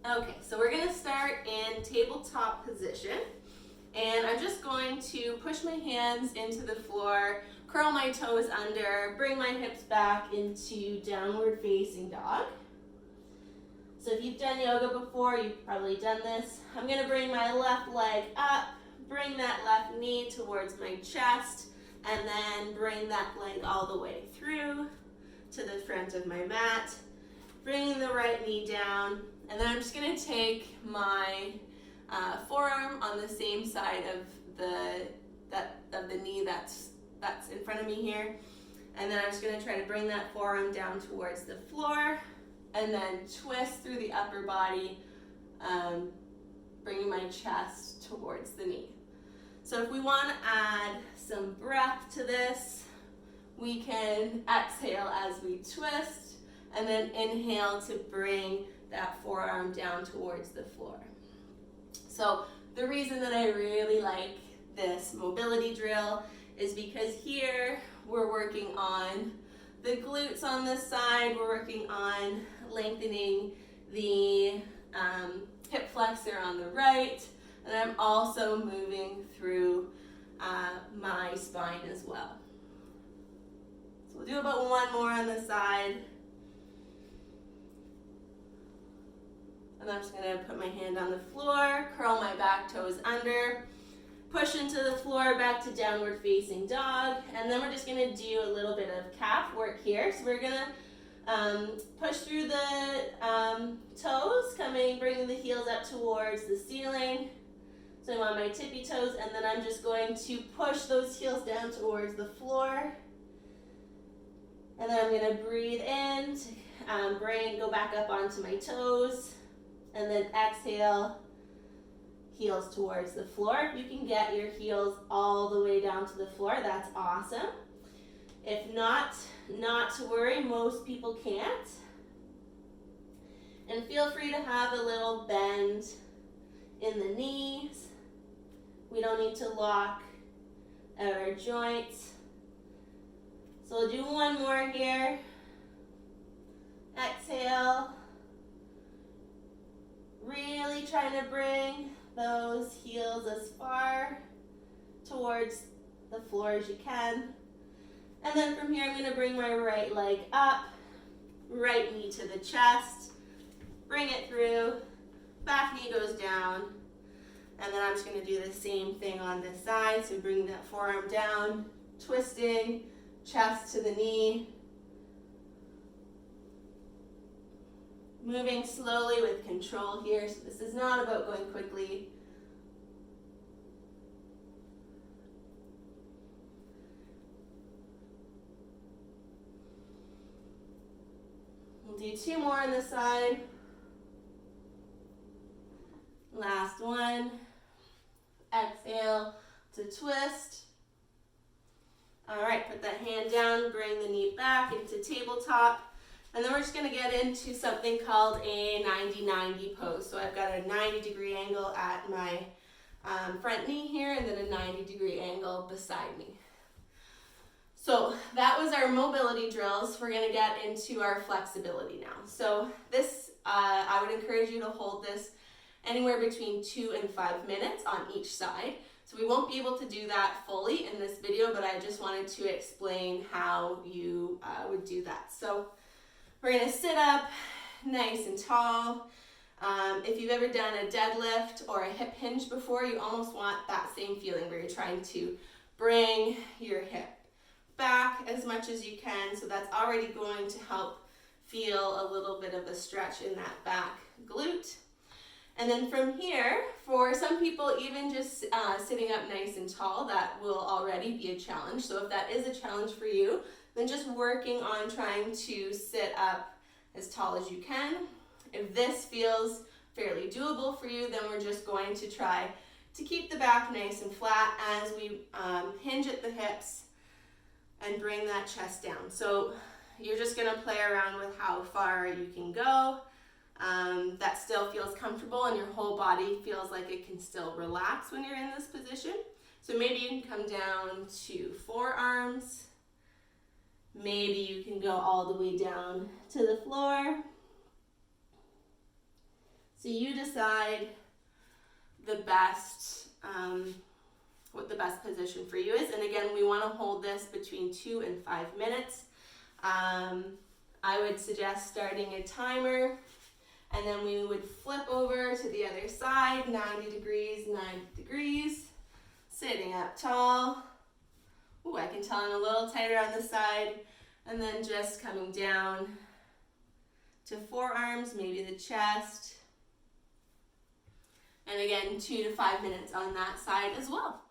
Okay, so we're gonna start in tabletop position. And I'm just going to push my hands into the floor, curl my toes under, bring my hips back into downward facing dog. So if you've done yoga before, you've probably done this. I'm gonna bring my left leg up, bring that left knee towards my chest, and then bring that leg all the way through to the front of my mat, bringing the right knee down, and then I'm just gonna take my forearm on the same side of the knee that's in front of me here, and then I'm just going to try to bring that forearm down towards the floor, and then twist through the upper body, bringing my chest towards the knee. So if we want to add some breath to this, we can exhale as we twist, and then inhale to bring that forearm down towards the floor. So the reason that I really like this mobility drill is because here we're working on the glutes on this side, we're working on lengthening the hip flexor on the right, and I'm also moving through my spine as well. So we'll do about one more on this side. And I'm just going to put my hand on the floor, curl my back toes under, push into the floor back to downward facing dog, and then we're just going to do a little bit of calf work here. So we're going to push through the toes, bringing the heels up towards the ceiling. So I'm on my tippy toes, and then I'm just going to push those heels down towards the floor. And then I'm going to breathe in, go back up onto my toes. And then exhale, heels towards the floor. If you can get your heels all the way down to the floor, that's awesome. If not to worry, most people can't. And feel free to have a little bend in the knees. We don't need to lock our joints. So we'll do one more here. Exhale. Really trying to bring those heels as far towards the floor as you can. And then from here, I'm going to bring my right leg up, right knee to the chest, bring it through, back knee goes down, and then I'm just going to do the same thing on this side. So bring that forearm down, twisting, chest to the knee, moving slowly with control here. So this is not about going quickly. We'll do two more on this side. Last one. Exhale to twist. All right, put that hand down, bring the knee back into tabletop. And then we're just going to get into something called a 90-90 pose. So I've got a 90-degree angle at my front knee here, and then a 90-degree angle beside me. So that was our mobility drills. We're going to get into our flexibility now. So this, I would encourage you to hold this anywhere between 2 and 5 minutes on each side. So we won't be able to do that fully in this video, but I just wanted to explain how you would do that. So we're going to sit up nice and tall. If you've ever done a deadlift or a hip hinge before, you almost want that same feeling where you're trying to bring your hip back as much as you can. So that's already going to help feel a little bit of a stretch in that back glute. And then from here, for some people, even just sitting up nice and tall, that will already be a challenge. So if that is a challenge for you, then just working on trying to sit up as tall as you can. If this feels fairly doable for you, then we're just going to try to keep the back nice and flat as we hinge at the hips and bring that chest down. So you're just going to play around with how far you can go. That still feels comfortable and your whole body feels like it can still relax when you're in this position. So maybe you can come down to forearms. Maybe you can go all the way down to the floor. So you decide the best, what the best position for you is. And again, we want to hold this between 2 and 5 minutes. I would suggest starting a timer, and then we would flip over to the other side, 90 degrees, 90 degrees, sitting up tall. Ooh, I can tell I'm a little tighter on the side, and then just coming down to forearms, maybe the chest. And again, 2 to 5 minutes on that side as well.